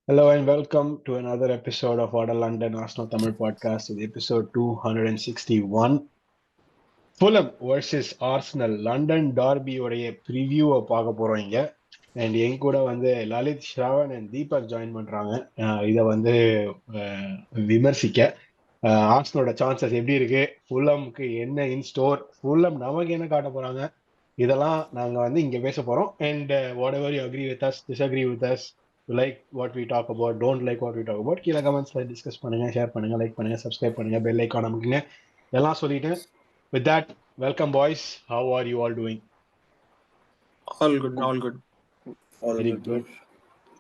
Hello and welcome to another episode of Vada London Arsenal Tamil podcast. It's episode 261. Fulham versus Arsenal London Derby உடைய ப்ரிவியூவை பார்க்க போறோம் இங்க. And என் கூட வந்து Lalit, Shravan and Deepak join பண்றாங்க. இதை வந்து விமர்சிக்க ஆர்சனலோட சான்சஸ் எப்படி இருக்கு, ஃபுல்லம்க்கு என்ன இன் ஸ்டோர், ஃபுல்லம் நமக்கு என்ன காட்ட போறாங்க, இதெல்லாம் நாங்க வந்து இங்க பேச போறோம். And whatever you agree with us, disagree with us, like what we talk about, don't like what we talk about, கீழே கமெண்ட்ஸ்ல டிஸ்கஸ் பண்ணுங்க, ஷேர் பண்ணுங்க, லைக் பண்ணுங்க, சப்ஸ்கிரைப் பண்ணுங்க, பெல் ஐக்கான் அமுக்குங்க, எல்லாம் சொல்லிட்டு with that welcome boys. How are you all doing? All good, all good. Very good,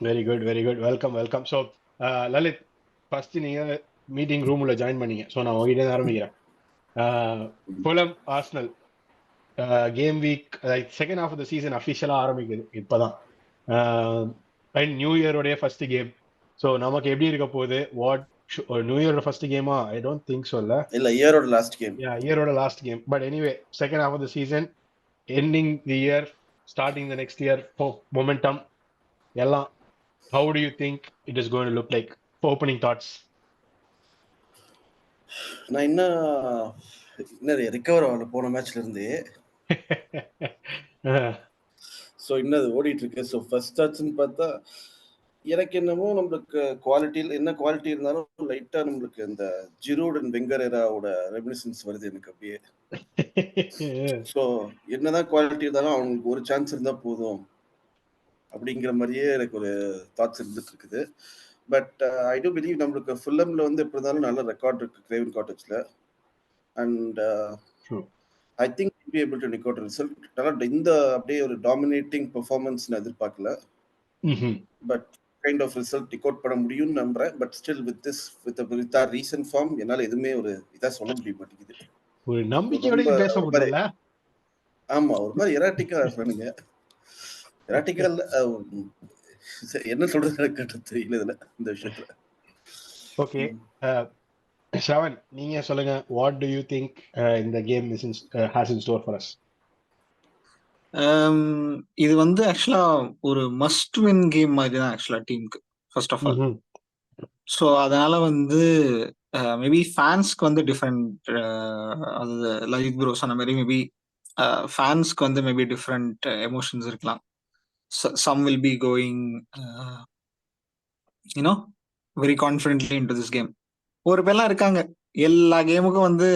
very good, very good. Welcome. So Lalit, first நீங்க மீட்டிங் ரூம்ல ஜாயின் பண்ணீங்க, ஸோ நான் உங்ககிட்ட ஆரம்பிக்கிறேன். Fulham Arsenal game week, like second half of the season அஃபிஷியலா ஆரம்பிக்குது இப்பதான். And new இயரோடைய ஃபர்ஸ்ட் கேம். ஸோ நமக்கு எப்படி இருக்க போகுது? வாட் நியூ இயரோட ஃபர்ஸ்ட் கேமா? I don't think so. இல்ல இயரோட லாஸ்ட் கேம். இயரோட last game. But anyway, second half of the season, ending the year, starting the next year, momentum எல்லாம். How do you think it is going to look like? For opening thoughts. நான் இன்னும் recover ஆகல போன மேட்ச்ல இருந்து. So இன்னும் ஓடிட்டு இருக்கு. ஸோ ஃபர்ஸ்ட் தாட்ஸ்ன்னு பார்த்தா எனக்கு என்னமோ நம்மளுக்கு குவாலிட்டியில் என்ன குவாலிட்டி இருந்தாலும் லைட்டா நம்மளுக்கு இந்த ஜிரூட் அண்ட் வெங்கரேராவோட ரெமினிசன்ஸ் வருது எனக்கு அப்படியே. ஸோ என்னதான் குவாலிட்டி இருந்தாலும் அவங்களுக்கு ஒரு சான்ஸ் இருந்தா போதும் அப்படிங்கிற மாதிரியே எனக்கு ஒரு தாட்ஸ் இருந்துட்டு இருக்குது. பட் ஐ டூ பிலீவ் நம்மளுக்கு ஃபுல்லம்ல வந்து எப்படி இருந்தாலும் நல்ல ரெக்கார்ட் இருக்கு கிரேவன் காட்டேஜ்ல. And I think be able to nick out result. நல்லா இந்த அப்படியே ஒரு டாமினேட்டிங் பெர்ஃபார்மன்ஸ் நான் எதிர்பார்க்கல. But kind of result nick out பண்ண முடியும்னு நம்புறேன். But still with our recent form என்னால எதுவுமே ஒரு இதா சொல்ல முடிய மாட்டேங்குது. ஒரு நம்பிக்கையோட பேச முடியல. ஆமா, ஒரு மாதிரி எராட்டிக்கா இருக்கானுங்க. எராட்டிக்கா என்ன சொல்றது எனக்கு தெரியல இதுல இந்த விஷயத்துல. ஓகே, ஷ்ரவன், நீங்க சொல்லுங்க. வாட் டு யூ திங்க் இந்த game has in store for us? இது வந்து ஆக்சுவலா ஒரு மஸ்ட் வின் கேம் மாதிரி தான் ஆக்சுவலா டீமுக்கு ஃபர்ஸ்ட் ஆஃப் ஆல். ஸோ அதனால வந்து மேபி ஃபேன்ஸ்க்கு வந்து டிஃப்ரெண்ட், அது லலித் ப்ரோ சொன்ன மாதிரி மேபி ஃபேன்ஸ்க்கு வந்து மேபி டிஃப்ரெண்ட் எமோஷன்ஸ் இருக்கலாம். Some will be going you know very confidently into this game. ஒரு பேர்லாம் இருக்காங்க எல்லா கேமுக்கும் வந்து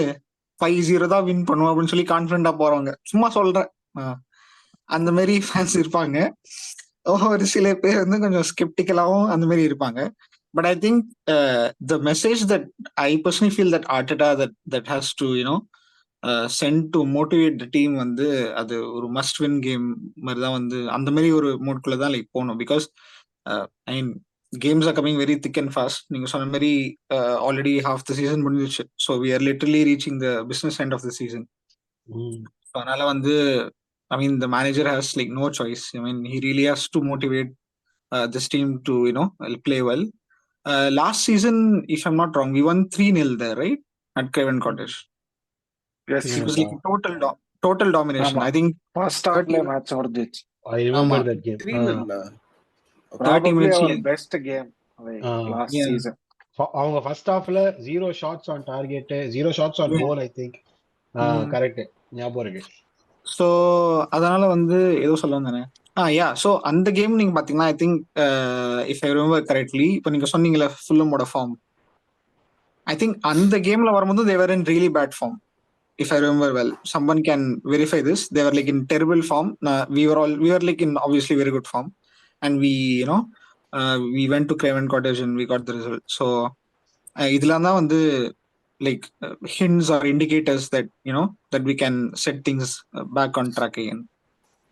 5-0 தான் வின் பண்ணுவோம் அப்படின்னு சொல்லி கான்ஃபிடென்டா போறவங்க. சும்மா சொல்றேன், அந்த மாதிரி ஃபேன்ஸ் இருப்பாங்க. ஒரு சில பேர் வந்து கொஞ்சம் ஸ்கெப்டிக்கலாவும் அந்த மாதிரி இருப்பாங்க. But I think the message that I personally feel that Arteta that has to sent to motivate the team வந்து அது ஒரு மஸ்ட் வின் கேம் மாதிரி தான் வந்து அந்த மாதிரி ஒரு மோட்குள்ள தான் லைக் போகணும். Because I mean games are coming very thick and fast. நீங்க சொன்ன மாதிரி ஆல்ரெடி ஹாஃப் த சீசன் முடிஞ்சிச்சு. So we are literally reaching the business end of the season. அதனால வந்து I mean, the manager has like no choice. I mean, he really has to motivate this team to play well. Last season, if I'm not wrong, we won 3-0 there, right, at Craven Cottage. Yes, it was like total domination. I think first half match ordich. I remember that game. 3-0 probably our best game last season. அவங்க first ஹாஃப்ல 0 shots on target, 0 shots on goal, I think. Correct, ஞாபகம் இருக்கு. So அதனால வந்து ஏதோ சொல்ல தானே. So அந்த கேம் நீங்க பாத்தீங்கன்னா I think if I remember correctly, இப்போ நீங்க சொன்னீங்களே ஃபுல்லமோட ஃபார்ம், ஐ திங்க் அந்த கேம்ல வரும்போது they were in really bad form. If I remember well, someone can verify this. They were like in terrible form. We were like in obviously very good form, and we went to Craven Cottage and we got the result. So இதெல்லாம் தான் வந்து like hints or indicators that that we can set things back on track again.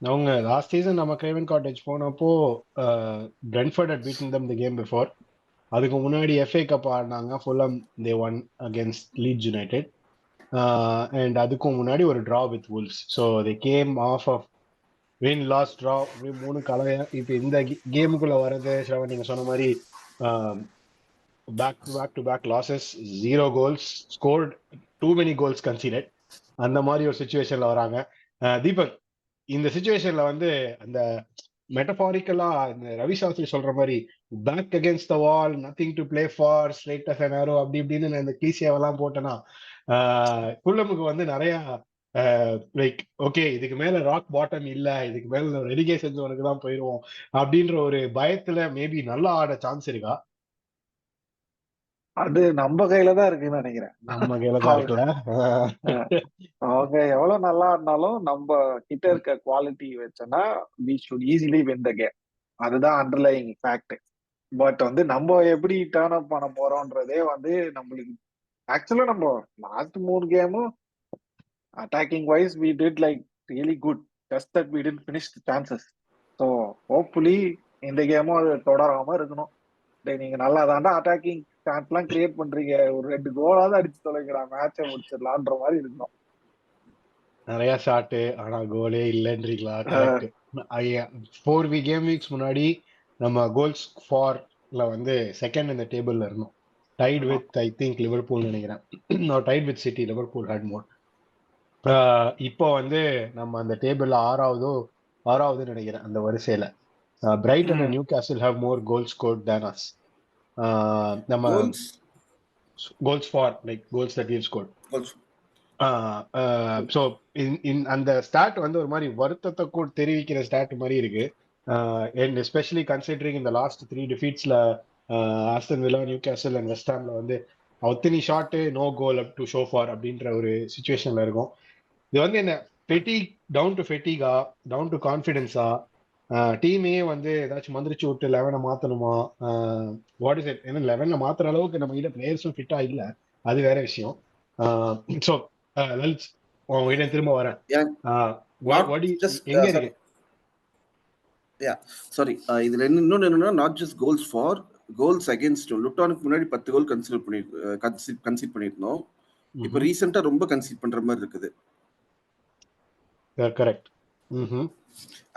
அவங்க last season நம்ம Craven Cottage போனப்போ Brentford had beaten them the game before. அதுக்கு முன்னாடி FA cup ஆடினாங்க. Fulham they won against Leeds United. And அதுக்கும் முன்னாடி ஒரு draw with Wolves. So they came off of win loss draw, 3 கலவையா. இப்போ இந்த கேமுக்குள்ள வர்றது ஷ்ரவன் நீங்க சொன்ன மாதிரி back to back losses, 0 goals scored, too many goals conceded. அந்த மாதிரி ஒரு சிச்சுவேஷன்ல வராங்க. தீபக், இந்த சிச்சுவேஷன்ல வந்து அந்த மெட்டபாரிக்கலா இந்த ரவி சாஸ்திரி சொல்ற மாதிரி back against the wall, nothing to play for, straight as an arrow அப்படி இப்படின்னு நான் இந்த கிளீசியாவெல்லாம் போட்டேன்னா புல்லமுக்கு வந்து நிறைய லைக் ஓகே இதுக்கு மேல ராக் பாட்டம் இல்ல, இதுக்கு மேல ரெலிகேஷன் ஜோனுக்கு தான் போயிருவோம் அப்படின்ற ஒரு பயத்துல மேபி நல்லா ஆட சான்ஸ் இருக்கா? அது நம்ம கையில தான் இருக்குன்னு நினைக்கிறேன். நம்ம கையில தான் இருக்குல்ல. அவங்க எவ்வளவு நல்லா இருந்தாலும் நம்ம கிட்ட இருக்க குவாலிட்டி வச்சோன்னா we should easily win the game. அதுதான் அண்டர்லைங் ஃபேக்ட். பட் வந்து நம்ம எப்படி டேர்ன் அப் பண்ண போறோம்ன்றதே வந்து நம்மளுக்கு ஆக்சுவலா நம்ம லாஸ்ட் 3 கேமும் attacking wise we did like really good, just that we didn't finish the chances. So hopefully இந்த கேமும் அது தொடராம இருக்கணும். நீங்க நல்லா தாண்டா அட்டாக்கிங் சான்ஸ் எல்லாம் கிரியேட் பண்றீங்க, ஒரு 2 கோலாவது அடிச்சு தொலைங்கடா, மேட்சை முடிச்சிடலான்ற மாதிரி இருக்கணும். நிறைய ஷாட்டு ஆனா கோலே இல்லைன்றீங்களா? கரெக்ட். 4 கேம் வீக்ஸ் முன்னாடி நம்ம கோல்ஸ் ஃபார்ல வந்து செகண்ட் இந்த டேபிள்ல இருந்தோம், tight with I think Liverpool நினைக்கிறேன், tight with City, Liverpool had more. இப்போ வந்து நம்ம அந்த டேபிள்ல ஆறாவது நினைக்கிறேன் அந்த வரிசையில. Brighton and Newcastle have more goals scored than us. நம்ம goals for like goals that we've scored. So அந்த ஸ்டாட் வந்து ஒரு மாதிரி வருத்தத்தை கூட தெரிவிக்கிற ஸ்டாட் மாதிரி இருக்கு. அண்ட் எஸ்பெஷலி கன்சிடரிங் இந்த லாஸ்ட் 3 டிஃபீட்ஸ்ல Aston Villa, Newcastle and West ஹாம்ல வந்து அத்தனை shot no goal up to show for அப்படின்ற ஒரு சுச்சுவேஷன்ல இருக்கும். இது வந்து என்ன ஃபெட்டிக், டவுன் டு ஃபெட்டிகா, டவுன் டு கான்ஃபிடென்ஸா, டீமே வந்து ஏதாச்சும் மந்திரிச்சு விட்டு 11 மாத்தணுமா, வாட் இஸ் இட்? ஏன்னா 11 மாத்துற அளவுக்கு நம்ம கிட்ட பிளேயர்ஸும் ஃபிட்டா இல்ல, அது வேற விஷயம். ஸோ லலித் உங்ககிட்ட திரும்ப வரேன். எங்க இருக்கு? சாரி, இதுல இன்னொன்னு என்னன்னா not just goals for, goals against. லுட்டானுக்கு முன்னாடி 10 கோல் கன்சீட் பண்ணிருந்தோம். இப்போ ரீசெண்டா ரொம்ப கன்சீட் பண்ற மாதிரி இருக்குது. கரெக்ட்.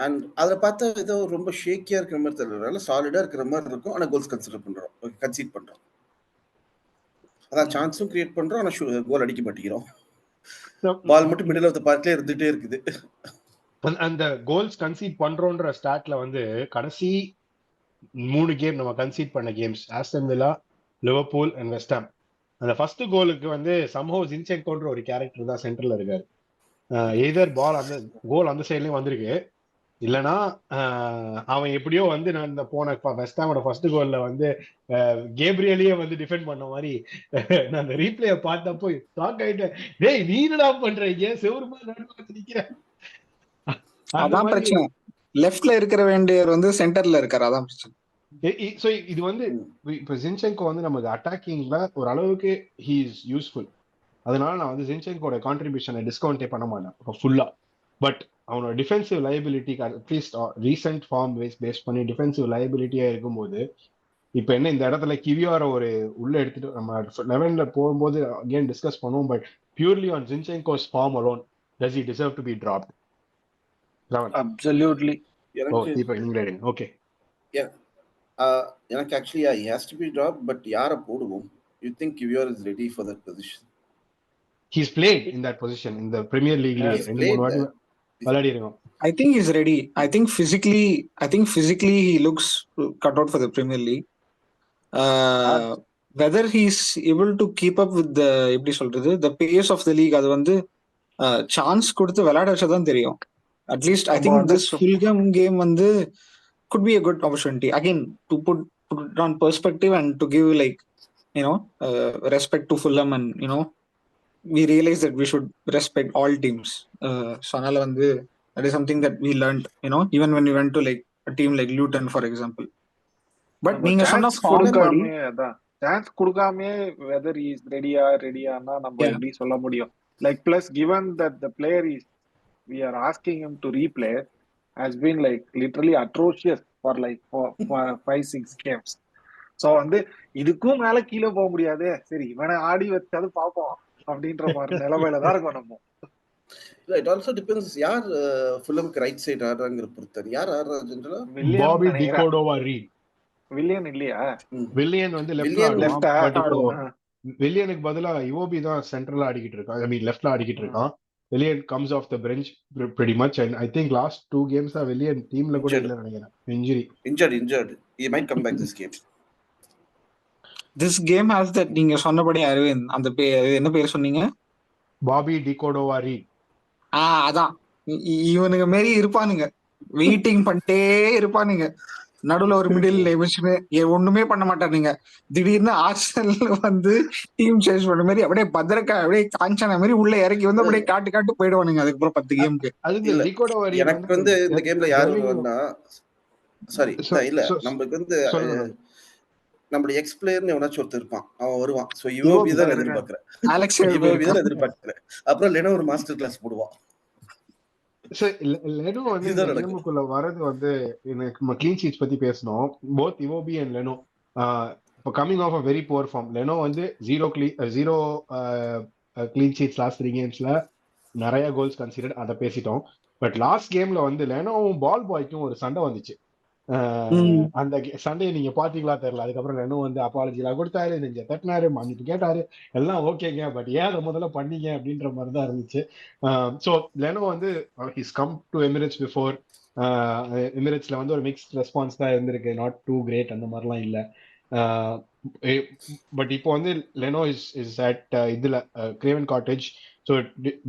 அண்ட் அதுல பார்த்தா ஏதோ ரொம்ப ஷேக்கியா இருக்கிற மாதிரி தெரியல, சாலிடா இருக்கிற மாதிரி இருக்கும். ஆனா கோல்ஸ் கன்சீட் பண்றோம். அதான் சான்ஸும் கிரியேட் பண்றோம், ஆனா கோல் அடிக்க மாட்டேங்கிறோம். பால் மட்டும் மிடில் ஆஃப் தி பார்க்ல இருந்துட்டே இருக்குது. அந்த கோல்ஸ் கன்சீட் பண்றோன்ற ஸ்டாட்ல வந்து கடைசி 3 கேம் நம்ம கன்சீட் பண்ண games Aston villa, Liverpool and West Ham. அந்த ஃபர்ஸ்ட் கோலுக்கு வந்து சம்ஹவ் ஜின்சென்கோன்ற ஒரு கேரக்டர் தான் சென்டர்ல இருக்காரு. எய்தர் பால் அந்த கோல் அந்த சைட்லயும் வந்திருக்கு, இல்லைன்னா அவன் எப்படியோ வந்து நான் இந்த போன வெஸ்ட் ஹாமோட ஃபர்ஸ்ட் கோல்ல வந்து கேப்ரியலையே வந்து டிஃபெண்ட் பண்ண மாதிரி நான் அந்த ரீப்ளேய பார்த்தப்போ ஷாக் ஆயிட்டேன். டேய் நீ என்னடா பண்றீங்க, செவருமா நடுவுல நிக்கிற? அதான் பிரச்சனை, லெஃப்ட்ல இருக்கிற வேண்டியவர் வந்து சென்டர்ல இருக்காரு, அதான் பிரச்சனை. இது வந்து இப்ப ஜின்சென்கோ வந்து நமக்கு அட்டாக்கிங்ல ஒரு அளவுக்கு ஹி இஸ் யூஸ்ஃபுல். அதனால நான் வந்து ஜின்சென்கோட கான்ட்ரிபியூஷனை டிஸ்கவுண்டே பண்ண மாட்டேன் ஃபுல்லா. பட் அவனோட defensive liability at least recent form base பண்ணி டிஃபென்சிவ் லைபிலிட்டியா இருக்கும்போது இப்ப என்ன இந்த இடத்துல கிவியார ஒரு உள்ள எடுத்துட்டு நம்ம 11ல போகும்போது அகைன் டிஸ்கஸ் பண்ணுவோம். But purely on Zinchenko's form alone does he deserve to be dropped? Absolutely. Okay, எனக்கு actually he has to be dropped, but யாரை போடுவோம்? You think Kivior is ready for that position? He's played in that position in the Premier League. I think he's ready. I think physically he looks cut out for the Premier League. Whether he's able to keep up with the pace of the league, அது வந்து chance கொடுத்து விளையாட வச்சதான் தெரியும். At least I think this Fulham game வந்து could be a good opportunity again to put it on perspective and to give respect to Fulham, and we realize that we should respect all teams. So அதனால வந்து that is something that we learned, even when we went to like a team like Luton for example. But நீங்க சொன்ன chance கொடுக்காமே whether he is ரெடியானா நம்ம எப்படி சொல்ல முடியும்? Like plus given that the player is we are asking him to replay has been like literally atrocious for like 5-6 games. So வந்து இதுக்கும் மேல கீழே போக முடியாது, சரி இவனை ஆடி வச்சாது பாப்போம் அப்படின்ற மாதிரி நிலைமையில தான் இருக்கும் நம்ம. It also depends யார் ஃபுல்லம்க்கு ரைட் சைடு ஆடுறாங்கற பொறுத்து. யார் ஆடுறா ஜெனரலா? பாபி டிகோடோவா ரீட். வில்லியன் இல்லையா? வில்லியன் வந்து லெஃப்ட்ல ஆடுவான். வில்லியனுக்கு பதிலா யுஓபி தான் சென்ட்ரலா ஆடிக்கிட்டு இருக்கான், ஐ மீன் லெஃப்ட்ல ஆடிக்கிட்டு இருக்கான். Willian comes off the bench pretty much, and I think last 2 games Willian teamல கூட Injured. இல்ல நினைக்கிறேன், injury. Injured. He might come back this game. This game has that நீங்க சொன்னபடி அரவிந்த் அந்த என்ன பேர் சொன்னீங்க? பாபி டிகோடோவாரி. அதான் இவனுங்க மாரி இருப்பானுங்க, வெயிட்டிங் பண்ணிட்டே இருப்பானுங்க. நடுவுல ஒரு மிடில் நிமிஷமே ஒண்ணுமே பண்ண மாட்டானுங்க. திடீர்னு ஆர்சனல் வந்து டீம் சேஞ்ச் பண்ண மாதிரி அப்படியே பத்திரக்கா அப்படியே காஞ்சனா மாதிரி உள்ள இறக்கி வந்து அப்படியே காட்டு போயிடுவானுங்க அதுக்கப்புறம் 10 கேமுக்கு. எனக்கு வந்து இந்த கேம்ல யாரு வருவான்னா, சாரி இல்ல நமக்கு வந்து நம்மளுடைய எக்ஸ் பிளேயர்னு எவனாச்சும் ஒருத்தர் இருப்பான், அவன் வருவான். சோ யுஓபி தான் எதிர்பார்க்கிறேன், யுஓபி தான் எதிர்பார்க்கிறேன். அப்புறம் லெனோ ஒரு மாஸ்டர் கிளாஸ் போடுவான். லெனோ வந்து இந்த கேமுக்குள்ள வரது வந்து நம்ம க்ளீன் ஷீட்ஸ் பத்தி பேசணும். போத் இவோபி அண்ட் லெனோ இப்போ coming off a very poor form. Leno வந்து 0 க்ளீன் ஷீட்ஸ் லாஸ்ட் 3 கேம்ஸ்ல, நிறைய கோல்ஸ் கன்சிடர்ட், அதை பேசிட்டோம். பட் லாஸ்ட் கேம்ல வந்து லெனோவும் பால் பாய்க்கும் ஒரு சண்டை வந்துச்சு. அந்த சண்டையை நீங்க பாத்தீங்களா தெரியல. அதுக்கப்புறம் லெனோ வந்து அப்பாலஜி எல்லாம் கொடுத்தாரு, நெஞ்ச தட்டினாரு, மன்னிப்பு கேட்டாரு, எல்லாம் ஓகேங்க, பட் ஏன் அதை முதல்ல பண்ணீங்க அப்படின்ற மாதிரி தான் இருந்துச்சு. ஸோ லெனோ வந்து he's come to Emirates before. எமிரேட்ஸ்ல வந்து ஒரு மிக்ஸ்ட் ரெஸ்பான்ஸ் தான் இருந்திருக்கு, நாட் டூ கிரேட் அந்த மாதிரிலாம் இல்லை. பட் இப்போ வந்து லெனோ இஸ் அட் இதுல Craven Cottage. So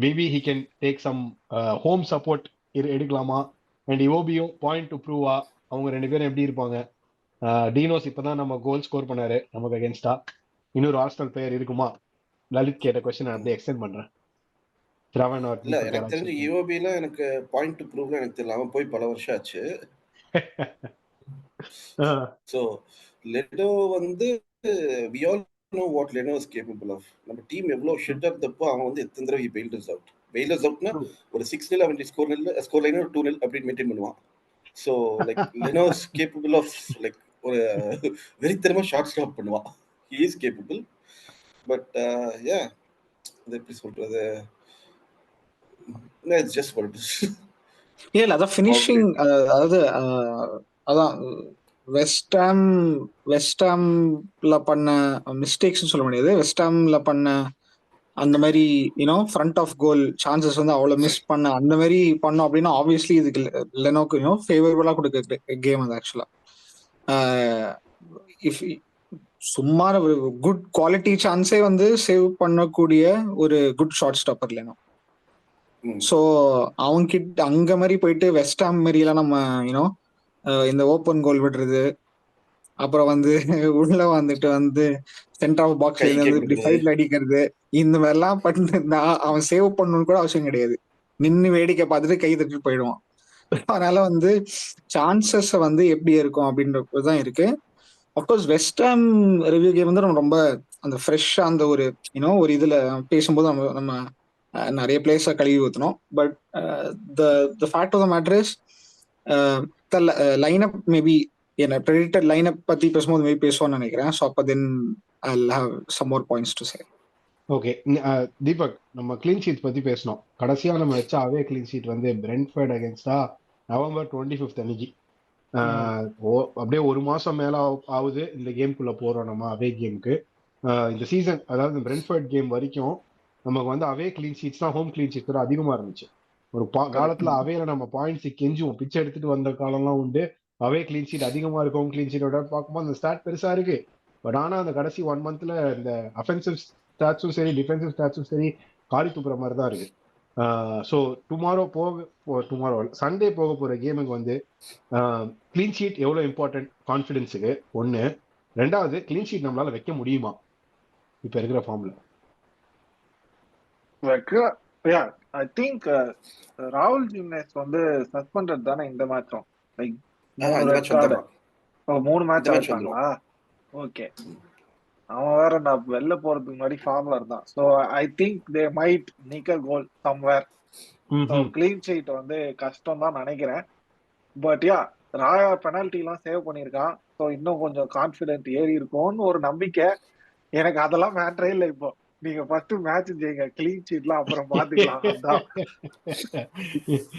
maybe he can take some home support எடுக்கலாமா. அண்ட் இவோபியும் பாயிண்ட் டு ப்ரூவா, அவங்க 2 பேரும் எப்படி இருப்பாங்க. டீனோஸ் இப்பதான் நம்ம கோல் ஸ்கோர் பண்ணாரு நமக்கு அகேன்ஸ்டா, இன்னொரு ஆர்சனல் பிளேயர் இருக்குமா. லலித் கேட்ட கொஸ்டின் அப்படியே எக்ஸ்டெண்ட் பண்றேன். ஷ்ரவன் இல்ல எனக்கு தெரிஞ்சு யுஓபில எனக்கு பாயிண்ட் டு ப்ரூவ்ல எனக்கு தெரியல, அவன் போய் பல வருஷம் ஆச்சு. சோ லெனோ வந்து we all know what Leno is capable of. நம்ம டீம் எவ்வளவு ஷிட் அப் தப்போ அவன் வந்து எத்தனை தடவை bailed us outனா ஒரு 6-0 அவன் ஸ்கோர் லைன் ஒரு 2-0 அப்படி மெயின்டைன் பண்ணுவான். So like Leno is capable of like ஒரு வெறித்தனமா ஷார்ட் ஸ்டாப் பண்ணுவான். He is capable, but yeah, அது எப்படி சொல்றது, it's just what it is. இல்ல அதான் ஃபினிஷிங், அதாவது அதான் வெஸ்ட் ஹாம்ல பண்ண மிஸ்டேக்ஸ் சொல்ல முடியாது. வெஸ்ட் ஹாம்ல பண்ண அந்த மாதிரி ஃப்ரண்ட் ஆஃப் கோல் சான்சஸ் வந்து அவ்வளவு மிஸ் பண்ண அந்த மாதிரி பண்ணோம் அப்படின்னா ஆப்வியஸ்லி இதுக்கு லெனோக்கு ஃபேவரபிளா கொடுக்க கேம் அது. ஆக்சுவலா இஃப் சும்மா குட் குவாலிட்டி சான்ஸே வந்து சேவ் பண்ணக்கூடிய ஒரு குட் ஷார்ட் ஸ்டாப்பர் லெனோ. ஸோ அவங்க கிட்ட அங்க மாதிரி போயிட்டு வெஸ்ட் ஹாம் மாதிரி எல்லாம் நம்ம இந்த ஓப்பன் கோல் விடுறது, அப்புறம் வந்து உள்ள வந்துட்டு வந்து சென்டர் ஆஃப் பாக்ஸ்ல இருந்து இப்படி சைட்ல அடிக்கிறது, இந்த மாதிரிலாம் பண்ணிருந்தா அவன் சேவ் பண்ணணும்னு கூட அவசியம் கிடையாது, நின்று வேடிக்கை பார்த்துட்டு கை தட்டிட்டு போயிடுவான். அதனால வந்து சான்சஸ் வந்து எப்படி இருக்கும் அப்படின்றதுதான் இருக்கு. Of course West Ham review game வந்து நம்ம ரொம்ப அந்த ஃப்ரெஷ்ஷா அந்த ஒரு ஒரு இதுல பேசும்போது நம்ம நிறைய பிளேஸை கழுவி ஊற்றணும். But the fact of the matter is line up maybe என்ன ப்ரெடிக்டட் லைன் அப் பத்தி பேசும்போது மேபி பேசுவோம்னு நினைக்கிறேன். ஸோ அப்போ then I'll have some more points to say. Okay Deepak, நம்ம கிளீன் ஷீட் பத்தி பேசணும். கடைசியா நம்ம வச்ச அவே கிளீன் ஷீட் வந்து பிரென்ட்ஃபோர்ட் அகேன்ஸ்டா November 25th அன்னைக்கு. அப்படியே ஒரு மாசம் மேல ஆகுது இந்த கேம்குள்ள போறோம் நம்ம அவே கேமுக்கு. இந்த சீசன் அதாவது பிரென்ட்ஃபோர்ட் கேம் வரைக்கும் நமக்கு வந்து அவே கிளீன் ஷீட்ஸ் தான் ஹோம் கிளீன் ஷீட்ஸ் அதிகமா இருந்துச்சு. ஒரு காலத்துல அவேல நம்ம பாயிண்ட்ஸ் கெஞ்சுவோம், பிச்சை எடுத்துட்டு வந்த காலம்லாம் உண்டு. அவே கிளீன் ஷீட் அதிகமா இருக்கும், ஹோம் கிளீன் ஷீட்டோட பார்க்கும்போது அந்த ஸ்டாட் பெருசா இருக்கு. பட் ஆனா அந்த கடைசி 1 monthல இந்த அஃபென்சிவ் ஸ்டாட்ஸும் சரி டிஃபென்சிவ் ஸ்டாட்ஸும் சரி காரி துப்புற மாதிரி தான் இருக்கு. ஸோ சண்டே போக போற கேமுக்கு வந்து கிளீன் ஷீட் எவ்வளவு இம்பார்ட்டன்ட் கான்ஃபிடன்ஸுக்கு ஒண்ணு. ரெண்டாவது, கிளீன் ஷீட் நம்மளால வைக்க முடியுமா இப்ப இருக்கிற ஃபார்ம்ல? ஐ திங்க் ராகுல் ஜிம்னேஸ் வந்து சஸ்பெண்டட் தானே இந்த மேட்சும். Like 3 match ஆடுறாங்களா? ஓகே, அவன் வேற நான் வெளில போறதுக்கு முன்னாடி ஃபார்ம்ல இருந்தான். So I think they might nick a goal somewhere. So clean sheet வந்து கஷ்டம் தான் நினைக்கிறேன். பட் யா, ராயா பெனால்டி எல்லாம் சேவ் பண்ணியிருக்கான். ஸோ இன்னும் கொஞ்சம் கான்ஃபிடென்ட் ஏறி இருக்கும்னு ஒரு நம்பிக்கை எனக்கு. அதெல்லாம் மேட்டரே இல்லை. இப்போ நீங்க ஃபர்ஸ்ட் மேட்ச் ஜெயிங்க, கிளீன் ஷீட்லாம் அப்புறம் பாத்துக்கலாம்.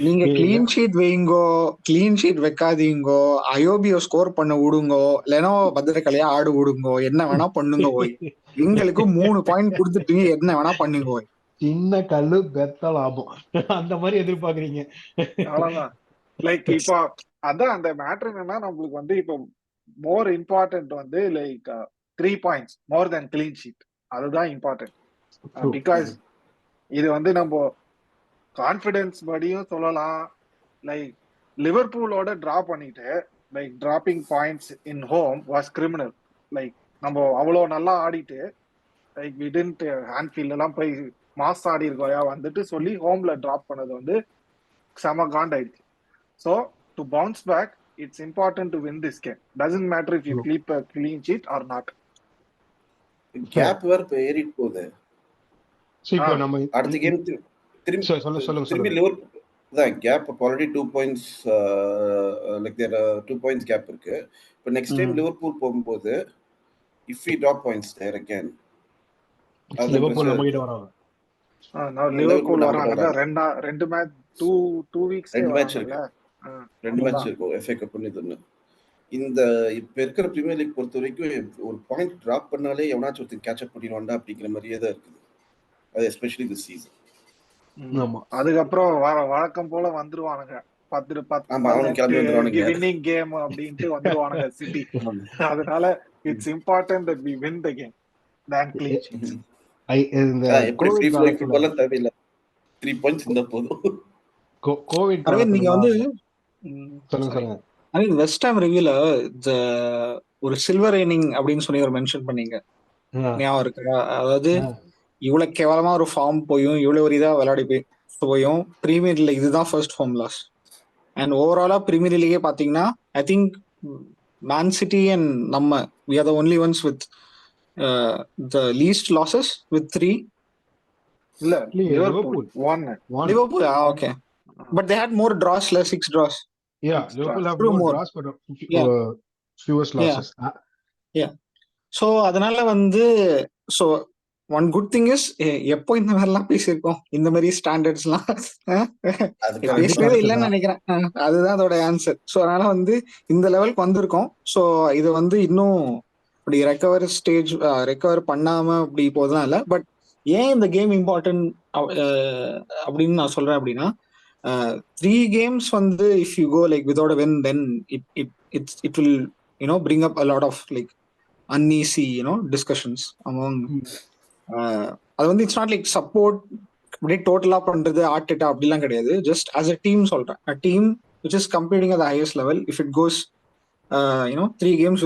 நீங்க கிளீன் ஷீட் வைங்கோ, கிளீன் ஷீட் வைக்காதீங்கோ, அயோபியோ ஸ்கோர் பண்ண விடுங்கோ, லெனோ பத்திரக்கலையா ஆடு விடுங்கோ, என்ன வேணா பண்ணுங்க. போய் எங்களுக்கு 3 பாயிண்ட் கொடுத்துட்டீங்க, என்ன வேணா பண்ணுங்க. போய் சின்ன கல்லு பெத்த லாபம் அந்த மாதிரி எதிர்பார்க்கறீங்க. அவ்வளவுதான். லைக் இப்போ அதான் அந்த மேட்டர் என்னன்னா, நம்மளுக்கு வந்து இப்போ மோர் இம்பார்ட்டன்ட் வந்து லைக் 3 பாயிண்ட்ஸ் மோர் தென் கிளீன் ஷீட். அதுதான் இம்பார்ட்டன்ட். பிகாஸ் இது வந்து நம்ம கான்பிடன்ஸ் படியும் சொல்லலாம். லைக் லிவர்பூலோட டிரா பண்ணிட்டு like dropping points in home was criminal. Like நம்ம அவ்வளோ நல்லா ஆடிட்டு லைக் வி டிடன்ட் ஹாண்ட்ஃபீல்ட் எல்லாம் போய் மாஸ் ஆடி இருக்கோயா வந்துட்டு சொல்லி ஹோம்ல டிராப் பண்ணது வந்து செம காண்ட் ஆயிடுச்சு. So to bounce back it's important to win this game. Doesn't matter if you keep a clean sheet or not. Gap வேற இப்ப ஏறிட்டு போகுது. இப்போ நம்ம அடுத்த கேம் திரும்பி லிவர்பூல் தான் gap already 2 points like there 2 points gap இருக்கு. இப்போ நெக்ஸ்ட் டைம் லிவர்பூல் போகும்போது if we drop points there again Liverpool நம்ம கிட்ட வராங்க. லிவர்பூல் வராங்க. ரெண்டு மேட்ச் 2 வீக்ஸ் ரெண்டு மேட்ச் இருக்கும் எஃப்ஏ கப் இது. இந்த இப்ப இருக்கிற பிரீமியர் லீக் பொறுத்த வரைக்கும் ஒரு பாயிண்ட் டிராப் பண்ணாலே எவனாச்சும் ஒருத்தர் கேட்ச் அப் பண்ணிடுவாண்டா அப்படிங்கிற மாதிரியே தான் இருக்குது. அது எஸ்பெஷலி தி சீசன். அதுக்கப்புறம் வழக்கம் போல வந்துருவானுங்க 10 வின்னிங் கேம் அப்படின்ட்டு வந்துருவானுங்க சிட்டி. அதனால it's important that we win the game than clean sheets. எப்படி ஃப்ரீ ஃப்ளோயிங் ஃபுட்பால் தேவையில்லை. 3 பாயிண்ட்ஸ் இருந்தா போதும். கோவிட் அரவிந்த் நீங்க வந்து சொல்லுங்க. அரவிந்த் வெஸ்ட் ஹாம் ரிவ்யூல ஒரு சில்வர் இன்னிங் அப்படின்னு சொல்லி ஒரு மென்ஷன் பண்ணீங்க, ஞாபகம் இருக்கா? அதாவது இவ்வளவு கேவலமா ஒரு ஃபார்ம் போயும் இவ்வளவு ஒரு இதா விளையாடி போயும் பிரீமியர் லீக் இதுதான் ஃபர்ஸ்ட் ஃபார்ம் லாஸ். அண்ட் ஓவராலா பிரீமியர் லீகே பாத்தீங்கன்னா I think man city and நம்ம we are the only ones with the least losses with 3. இல்ல Liverpool 1. Liverpool okay, but they had more draws, 6 draws. Yeah, Liverpool have more draws but fewest losses. Yeah. So அதனால வந்து so one good thing is எப்போ இந்த மாதிரி எல்லாம் பேசியிருக்கோம், இந்த மாதிரி ஸ்டாண்டர்ட்ஸ் எல்லாம் பேசவே இல்லைன்னு நினைக்கிறேன். அதுதான் அதோட ஆன்சர். ஸோ அதனால வந்து இந்த லெவலுக்கு வந்திருக்கோம். ஸோ இது வந்து இன்னும் அப்படி ரெக்கவர் பண்ணாம அப்படி போதெல்லாம் இல்லை. பட் ஏன் இந்த கேம் இம்பார்ட்டன்ட் அப்படின்னு நான் சொல்றேன் அப்படின்னா, 3 games வந்து if you go like without a win, then it will bring up a lot of like uneasy discussions among அது வந்து இட்ஸ் நாட் லைக் சப்போர்ட் அப்படியே டோட்டலா பண்றது ஆர்டெட்டா அப்படிலாம் கிடையாது. ஜஸ்ட் ஆஸ் அ டீம் சொல்றேன். அ team which is competing at the highest level, if it goes 3 games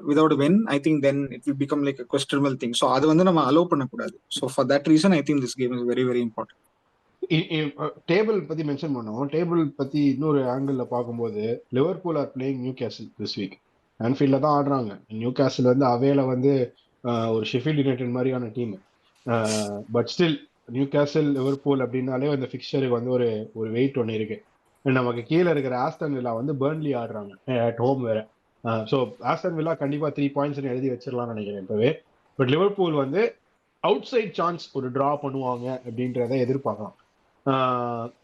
without a win, I think then it will become like a questionable thing. So அது வந்து நம்ம allow பண்ணக்கூடாது. So for that reason I think this game is very very important. Table பத்தி mention பண்ணோம். Table பத்தி இன்னொரு angle பார்க்கும்போது Liverpool are playing Newcastle this week. ஆன்ஃபீல்ட்ல தான் ஆடுறாங்க. நியூ கேசல் வந்து அவேல வந்து ஒரு ஷெஃபீல்ட் யுனைடெட் மாதிரியான team. But still Newcastle Liverpool அப்படின்னாலே அந்த ஃபிக்சருக்கு வந்து ஒரு வெயிட் ஒன்று இருக்கு. நமக்கு கீழே இருக்கிற ஆஸ்டன் வில்லா வந்து பர்ன்லி ஆடுறாங்க அட் ஹோம் வேற. ஸோ ஆஸ்டன் வில்லா கண்டிப்பா 3 points எழுதி வச்சிடலாம்னு நினைக்கிறேன் இப்பவே. பட் லிவர்பூல் வந்து அவுட் சைட் சான்ஸ் ஒரு டிரா பண்ணுவாங்க அப்படின்றத எதிர்பார்க்கலாம்.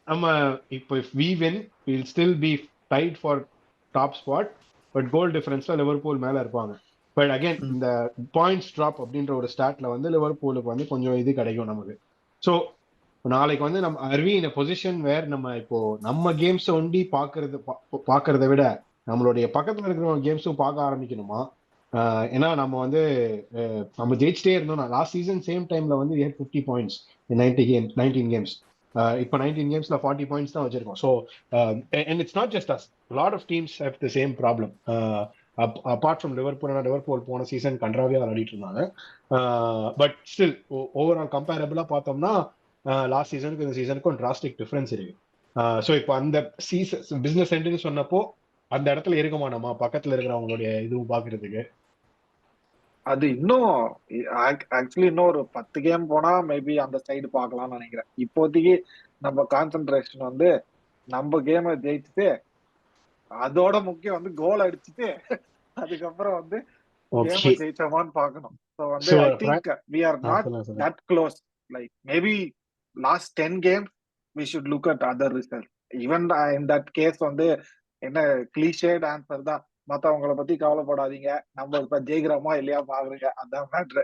நம்ம இப்போ we win will still be tight for top spot. But goal டிஃபரன்ஸ்ல லிவர்பூல் மேல இருப்பாங்க. பட் அகைன் இந்த பாயிண்ட்ஸ் ட்ராப் அப்படின்ற ஒரு ஸ்டாட்ல வந்து லிவர்பூலுக்கு வந்து கொஞ்சம் இது கிடைக்கும் நமக்கு. ஸோ நாளைக்கு வந்து நம்ம அர்வி இந்த பொசிஷன் வேர் நம்ம இப்போ நம்ம கேம்ஸ் ஒண்டி பாக்குறத விட நம்மளுடைய பக்கத்துல இருக்கிற கேம்ஸும் பார்க்க ஆரம்பிக்கணுமா? ஏன்னா நம்ம வந்து நம்ம ஜெயிச்சிட்டே இருந்தோம். லாஸ்ட் சீசன் சேம் டைம்ல வந்து 50 points 19 games. இப்போ 19 gamesல 40 points தான் வச்சிருக்கோம். So and it's not just us, a lot of teams have the same problem. Apart from Liverpool போன சீசன் கன்றாவே விளையாடிட்டு இருந்தாங்க. பட் ஸ்டில் ஓவரால் கம்பேரபிளா பார்த்தோம்னா லாஸ்ட் சீசனுக்கு இந்த சீசனுக்கும் டிராஸ்டிக் டிஃபரன்ஸ் இருக்கு. ஸோ இப்போ அந்த சீசன் பிசினஸ் எண்டுன்னு சொன்னப்போ அந்த இடத்துல இருக்குமா நம்ம பக்கத்துல இருக்கிறவங்களுடைய இதுவும் பாக்குறதுக்கு? அது இன்னும் ஆக்சுவலி இன்னும் ஒரு 10 கேம் போனா மேபி அந்த சைடு பார்க்கலாம்னு நினைக்கிறேன். இப்போதைக்கு நம்ம கான்சென்ட்ரேஷன் வந்து நம்ம கேமை ஜெயிச்சுட்டு அதோட முக்கியம் வந்து கோல் அடிச்சுட்டு அதுக்கப்புறம் வந்து கேமை ஜெயிச்சோமான்னு பார்க்கணும். ஸோ வந்து I think we are not that close. Like maybe last 10 games we should look at other results. Even in that case வந்து என்ன கிளீஷேட் ஆன்சர் தான், மத்தவங்களை பத்தி கவலைப்படாதீங்க, நம்ம இப்ப ஜெயிக்கிறோமா இல்லையா பாக்குறீங்க, அதான் மேட்ரு.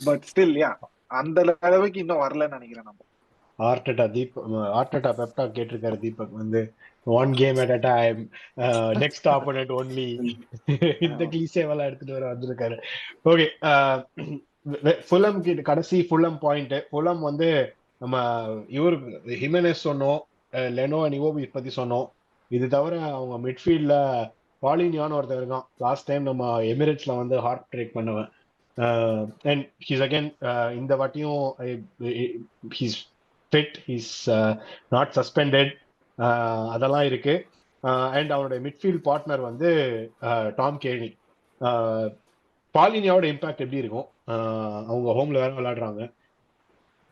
பட் ஸ்டில் அந்த அளவுக்கு இன்னும் வரலன்னு நினைக்கிறேன் நம்ம. ஆர்டெட்டா பெப்டா கேட்டிருக்காரு தீபக் வந்து one game at a time, next opponent only. இந்த கிளீசேவெல்லாம் எடுத்துட்டு வர வந்திருக்காரு. ஓகே, ஃபுல்லம் கிட்ட கடைசி பாயிண்ட். ஃபுல்லம் வந்து நம்ம இவர் ஹிமெனஸ் சொன்னோம், லெனோ அண்ட் இவோபி பத்தி சொன்னோம். இது தவிர அவங்க மிட்ஃபீல்ட்ல பாலினியான்னு ஒருத்தர் இருக்கான். லாஸ்ட் டைம் நம்ம எமிரேட்ஸ்ல வந்து ஹார்ட் பிரேக் பண்ணவன். அண்ட் ஹீஸ் அகேன் இந்த வாட்டியும் he's fit, he's not suspended, அதெல்லாம் இருக்கு. அண்ட் அவனுடைய மிட்ஃபீல்ட் பார்ட்னர் வந்து டாம் கேனி. பாலினியாவோட இம்பாக்ட் எப்படி இருக்கும்? அவங்க ஹோம்ல வேற விளையாடுறாங்க.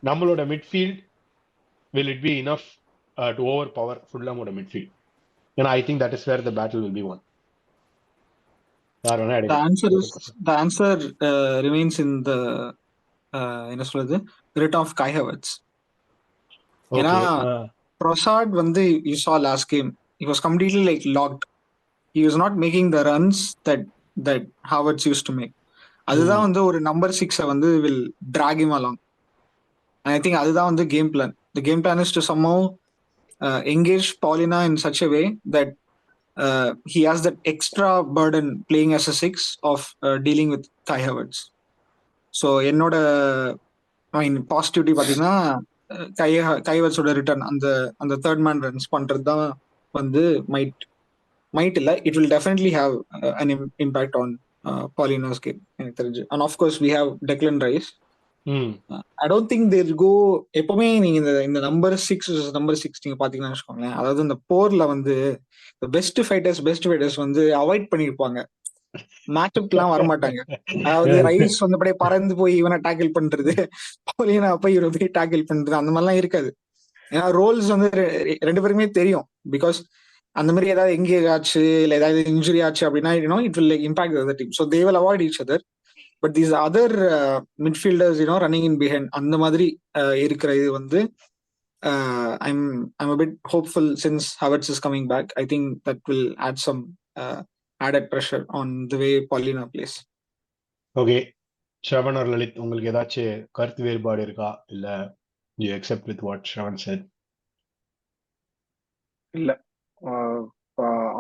நம்மளோட midfield will it be enough to overpower ஃபுல்லமோட மிட்ஃபீல்ட்? ஏன்னா I think that is where the battle will be won. யார் வேணா The answer is எடுக்கலாம். the answer remains in the என்ன சொல்றது rate of Kai Havertz. ஏன்னா Trossard வந்து you saw last game, he was completely like locked. He was not making the runs that Havertz used to make. அதுதான் வந்து ஒரு number 6 வந்து will drag him along. And I think அதுதான் வந்து game plan. The game plan is to somehow engage Paulina in such a way that he has that extra burden playing as a 6 of dealing with Kai Havertz. So என்னோட positivity பார்த்தீங்கன்னா Kai ஹாவர்ட்ஸோட return, அந்த third man runs பண்றது தான் வந்து might இல்லை, it will definitely have an impact on Palhinha's game எனக்கு தெரிஞ்சு. And of course we have Declan Rice. I don't think there go. எப்பவுமே நீங்க இந்த நம்பர் 6 நம்பர் 6 நீங்க பாத்தீங்கன்னா வச்சுக்கோங்களேன், அதாவது இந்த போர்ல வந்து பெஸ்ட் ஃபைட்டர்ஸ் வந்து அவாய்ட் பண்ணிருப்பாங்க, மேட்ச்அப்லாம் வரமாட்டாங்க. அதாவது ரைஸ் வந்து அப்படியே பறந்து போய் இவனை டேக்கிள் பண்றது, பவுலினா போய் இவரை போய் டேக்கிள் பண்றது, அந்த மாதிரிலாம் இருக்காது. ஏன்னா ரோல்ஸ் வந்து ரெண்டு பேருமே தெரியும். பிகாஸ் அந்த மாதிரி ஏதாவது எங்கேஜ் ஆச்சு இல்லை ஏதாவது இன்ஜுரி ஆச்சு அப்படின்னா it will impact other team. So they will avoid each other. But these other midfielders running in behind, அந்த மாதிரி இருக்கிற இது வந்து I'm a bit hopeful since Havertz is coming back. I think that will add some added pressure on the way Paulina plays. Okay, Shravan or Lalith, உங்களுக்கு ஏதாச்சும் கருத்து வேறுபாடு இருக்கா? இல்ல you accept with what Shravan said? இல்ல,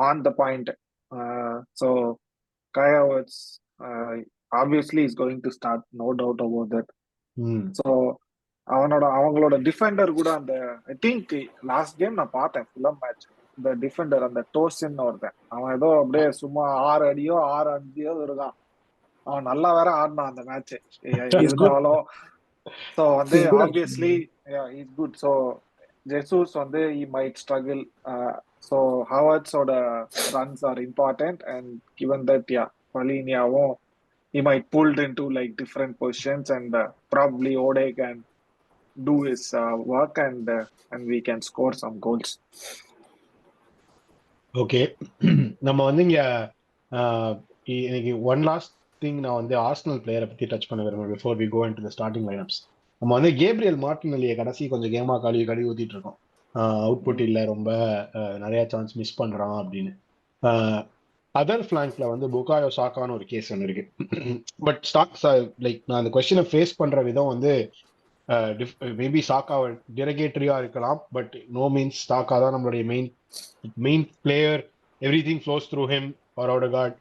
on the point. So Kai Havertz obviously is going to start, no doubt about that. So அவங்களோட Defender கூட அந்த ஐ திங்க் லாஸ்ட் கேம் நான் பார்த்தேன் ஃபுல்லம் மேட்ச், இந்த டிஃபெண்டர் அந்த டோர்சன் ஒருத்தன், அவன் ஏதோ அப்படியே சும்மா 6 அடியோ 6 அஞ்சியோ இருக்கான். அவன் நல்லா வேற ஆடினான் அந்த மேட்ச் இருந்தாலும். ஸோ வந்து obviously is good. So Jesus வந்து he might struggle. ஸோ ஹாவர்ட்ஸோட runs are important. And given that பலினியாவும் he might pulled into like different positions, and probably Ode can do his work, and we can score some goals. Okay, நம்ம வந்து இங்க இன்னைக்கு one last thing நான் வந்து Arsenal பிளேயரை பத்தி touch பண்ண விரும்புறேன் before we go into the starting lineups. நம்ம வந்து கேப்ரியல் மார்டினெல்லியை கடைசி கொஞ்சம் கேமா கழுவி ஊத்திட்டு இருக்கோம். அவுட்புட் இல்லை, ரொம்ப நிறைய சான்ஸ் மிஸ் பண்றான் அப்படின்னு. அதர் ஃபிளாங்க்ல வந்து புகாயோ சாக்கான்னு ஒரு கேஸ் ஒன்று இருக்கு. பட் லைக் நான் அந்த கொஸ்டினை ஃபேஸ் பண்ற விதம் வந்து மேபி சாக்காவை டிரகேட்டரியா இருக்கலாம், பட் நோ மீன்ஸ் சாக்கா தான் நம்மளுடைய main player. Everything flows through him or Odegaard,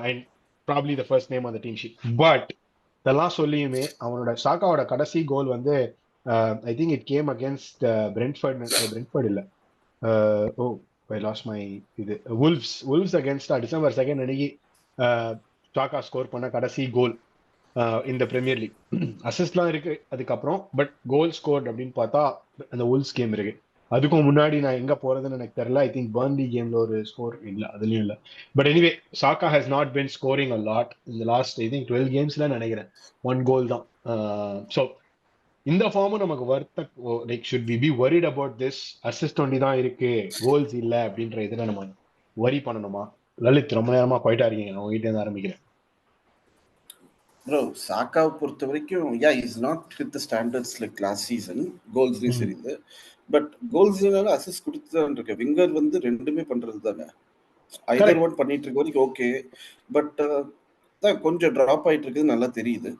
and probably the first name on the team sheet. But இதெல்லாம் சொல்லியுமே அவனோட சாக்காவோட கடைசி கோல் வந்து I think it came against Brentford இல்லை, I lost my இது Wolves against December 2nd அன்னைக்கு சாக்கா ஸ்கோர் பண்ண கடைசி கோல் இந்த பிரீமியர் லீக். அசிஸ்ட்லாம் இருக்கு அதுக்கப்புறம், பட் கோல் ஸ்கோர்ட் அப்படின்னு பார்த்தா அந்த Wolves கேம் இருக்கு. அதுக்கும் முன்னாடி நான் எங்க போறதுன்னு எனக்கு தெரியல. ஐ திங்க் பர்ன்லி கேம்ல ஒரு ஸ்கோர் இல்லை, அதுலயும் இல்லை. But anyway Saka has not been scoring a lot இந்த லாஸ்ட் ஐ திங்க் 12 கேம்ஸ்ல நினைக்கிறேன் 1 கோல் தான். ஸோ இந்த ஃபார்மும் நமக்கு like should we be worried about this? Assist ஒண்டி தான் இருக்கு, கோல்ஸ் இல்லை அப்படின்ற இதுல நம்ம வரி பண்ணணுமா? லலித், ரொம்ப நேரமா குவைட்டா இருக்கீங்க, நான் உங்ககிட்ட இருந்து ஆரம்பிக்கிறேன். ப்ரோ, சாக்காவை பொறுத்த வரைக்கும் is not with the standards like last season. கோல்ஸ்லயும் சரி, பட் கோல்ஸ்னால அசிஸ்ட் கொடுத்துதான் இருக்கு. விங்கர் வந்து ரெண்டுமே பண்றது தானே, ஐதர் ஒன் பண்ணிட்டு இருக்க வரைக்கும் ஓகே. பட் தான் கொஞ்சம் ட்ராப் ஆயிட்டு இருக்குது, நல்லா தெரியுது.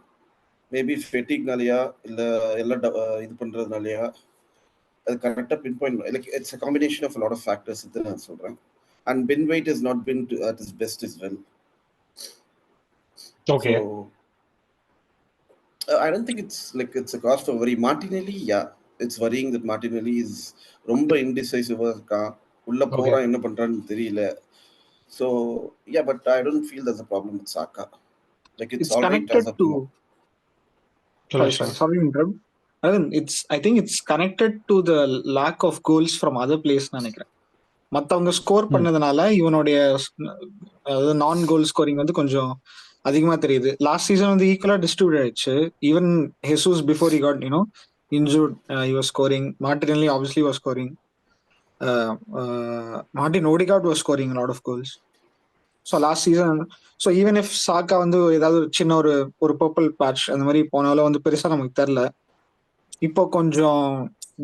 மேபி ஃபெட்டிக்னாலயா இல்ல எல்லாம் இது பண்றதுனாலயா அது கரெக்டாக pinpoint like it's a combination of lot of factors நான் சொல்கிறேன். And Ben White is not been to at his best as well. Okay. So I don't think it's a cause for worry. Martinelli, yeah, it's worrying that Martinelli is ரொம்ப இன்டிசைசிவா இருக்கான், உள்ள போறான், என்ன பண்றான்னு தெரியல. So yeah, but I don't feel there's a problem with Saka. Like it's all right as of now. Sorry, I think it's connected to the lack of goals from other players நினைக்கிறேன். மத்தவங்க score பண்ணதுனால இவனுடைய நான் goal scoring வந்து கொஞ்சம் அதிகமா தெரியுது. Last season வந்து ஈக்குவலா டிஸ்ட்ரிபியூட் ஆயிடுச்சு. Even Jesus before he got injured, he was scoring. Martinelli obviously was scoring. Martin Odegaard was scoring a lot of goals. So last season, so even if Saka வந்து ஏதாவது சின்ன ஒரு purple batch அந்த மாதிரி போனாலும் வந்து பெருசா நமக்கு தெரியல. இப்போ கொஞ்சம்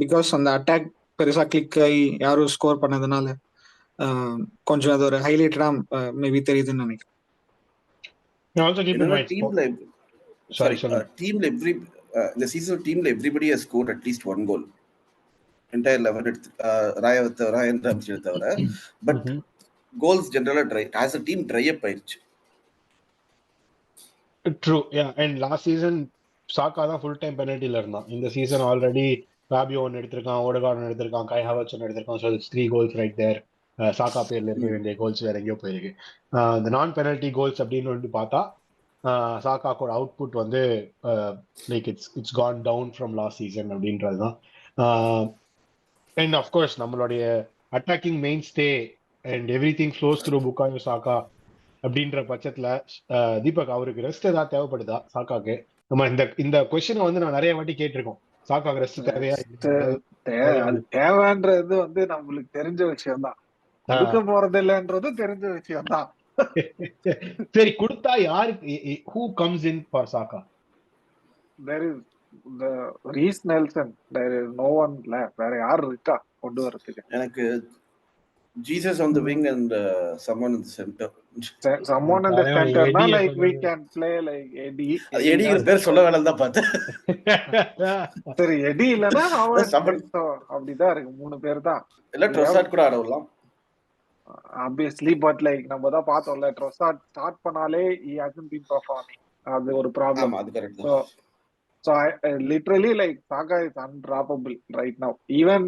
பிகாஸ் அந்த அட்டாக் பெருசா கிளிக் ஆகி யாரும் ஸ்கோர் பண்ணதுனால கொஞ்சம் அது ஒரு ஹைலைட்டடா மேபி தெரியுதுன்னு நினைக்கிறேன். இந்த சீசன் டீம்ல everybody has scored at least one goal entire level Ryan Ramsdale தவிர. பட் கோல்ஸ் ஜெனரலா dry as a team dry up ஆயிடுச்சு. True, yeah. And last season Saka தான் ஃபுல் டைம் பெனல்ட்டில இருந்தான். இந்த சீசன் ஆல்ரெடி ராபியோ ஒன்று எடுத்திருக்கான், ஓடகார்ட் எடுத்திருக்கான், கை ஹாவர்ட்ஸ் ஒன்று எடுத்திருக்கான். So 3 goals right there. சாக்கா பேர்ல இருக்க வேண்டிய கோல்ஸ் வேற எங்கேயோ போயிருக்கு. இந்த நான் பெனல்ட்டி கோல்ஸ் அப்படின்னு வந்து பார்த்தா சாக்காக்கோட அவுட்புட் வந்து like it's gone down from last season அப்படின்றது தான். அண்ட் அஃப்கோர்ஸ் நம்மளுடைய attacking mainstay and everything flows through Bukayo Saka அப்படின்ற பட்சத்துல தீபக் அவருக்கு ரெஸ்ட் ஏதாவது தேவைப்படுதா சாக்காக்கு? நம்ம இந்த கொஸ்டினை வந்து நான் நிறைய வாட்டி கேட்டிருக்கோம். சாக்காக்கு ரெஸ்ட் தேவையா? அது தேவைன்றது வந்து நம்மளுக்கு தெரிஞ்ச விஷயம் தான், கொடுக்க போறது இல்லைன்றது தெரிஞ்ச விஷயம் தான். சரி, கொடுத்தா யாருக்கு? who comes in for Saka? There is the Reece Nelson. There is no one left. வேற யார் இருக்கா கொண்டு வரதுக்கு? எனக்கு Jesus on the wing and someone in the center. Someone in the center na like we can play like Eddie. Eddie பேர் சொல்ல வேணாம் தான் பார்த்தேன். சரி, எடி இல்லனா அவன் அப்படிதான் இருக்கு. 3 பேர் தான். இல்ல ட்ரோசாட் கூட ஆடலாம் obviously, but like நம்ம தான் பார்த்தோம்ல, ட்ரோசாட் ஸ்டார்ட் பண்ணாலே he hasn't been performing. அது ஒரு ப்ராப்ளம். அது correct. So I literally like Saka is undroppable right now, even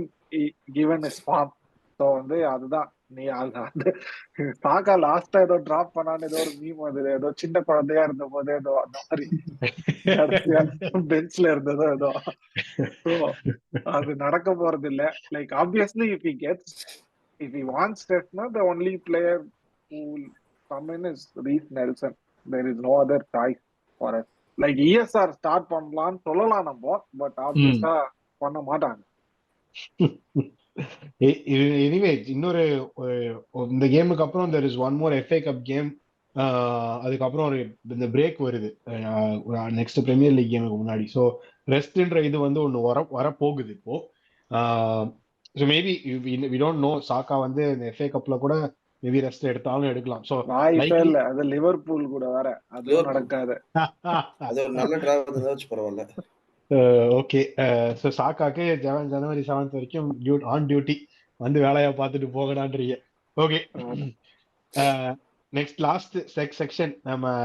given his form. So வந்து அதுதான் நீ அந்த சாக்கா லாஸ்டா ஏதோ டிராப் பண்ணான்னு ஏதோ ஒரு மீம் வந்து ஏதோ சின்ன குழந்தையா இருந்த போது ஏதோ அந்த மாதிரி பெஞ்ச்ல இருந்ததோ ஏதோ. அது நடக்க போறது இல்ல. Like obviously if he wants Stefano, the only player who will come in is Reece Nelson. There is no other choice for us. Like ESR start பண்ணலாம்னு சொல்லலாம் நம்ம, பட் ஆப்வியஸா பண்ண மாட்டாங்க. எனிவே இன்னொரு இந்த கேமுக்கு அப்புறம் there is one more FA Cup game. அதுக்கப்புறம் இந்த பிரேக் வருது நெக்ஸ்ட் பிரீமியர் லீக் கேமுக்கு முன்னாடி. ஸோ ரெஸ்ட்ன்ற இது வந்து ஒன்று வரப்போகுது இப்போ. So maybe we don't know சாக்கா வந்து இந்த FA கப்ல கூட மேபி ரெஸ்ட் எடுத்தாலும் எடுக்கலாம். ஸோ இல்ல அது லிவர்பூல் கூட வர அது நடக்காது. அது ஒரு நல்ல டிராவல் ஏதாச்சும் பரவாயில்ல. ஓகே, ஸோ சாக்காக்கு ஜனவரி 7 வரைக்கும் ஆன் டியூட்டி வந்து வேலையா பார்த்துட்டு போகலான்றீங்க. ஓகே, நெக்ஸ்ட் லாஸ்ட் செக்ஷன் நம்ம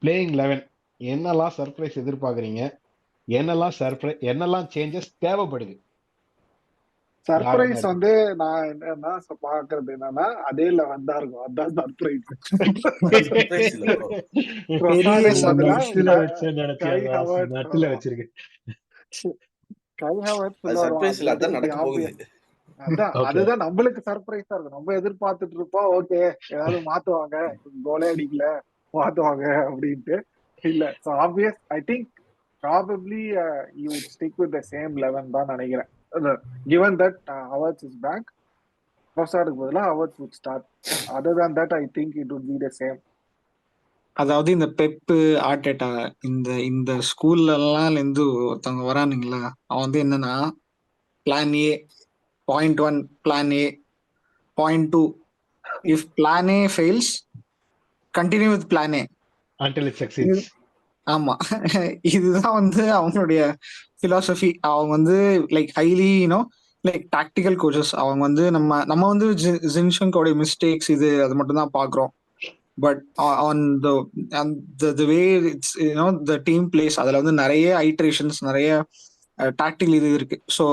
பிளேயிங் 11. என்னெல்லாம் சர்ப்ரைஸ் எதிர்பார்க்குறீங்க? என்னெல்லாம் சேஞ்சஸ் தேவைப்படுது? சர்ப்ரைஸ் வந்து நான் என்ன பாக்குறது என்னன்னா அதே 11 தான் இருக்கும். அதான் சர்ப்ரைஸ். அதுதான் நம்மளுக்கு சர்ப்ரைஸா இருக்கும். நம்ம எதிர்பார்த்துட்டு இருப்போம், ஓகே ஏதாவது மாத்துவாங்க, கோலே அடிக்கல மாத்துவாங்க அப்படின்ட்டு. இல்ல, so obvious I think probably you would stick with the same 11 தான் நினைக்கிறேன். Given that Havertz is back, Trossardக்கு பதிலா Havertz would start. Other than that, I think it would be the same. அதாவது இந்த பெப்பு ஆர்டெட்டா இந்த ஸ்கூல்ல எல்லாம் இருந்து ஒருத்தவங்க வரானுங்களா, அவன் வந்து என்னன்னா plan A, point 1 plan A, point 2 if plan A fails, continue with plan A until it succeeds. ஆமா, இதுதான் வந்து அவனுடைய philosophy அவங்க வந்து like highly like tactical coaches. அவங்க வந்து நம்ம வந்து ஜின்ஷங்கோட மிஸ்டேக்ஸ் இது அது மட்டும் தான் பாக்குறோம். But on the way it's the team place அதுல வந்து நிறைய ஐட்ரேஷன்ஸ் நிறைய டாக்டிக்கல் இது இருக்கு. ஸோ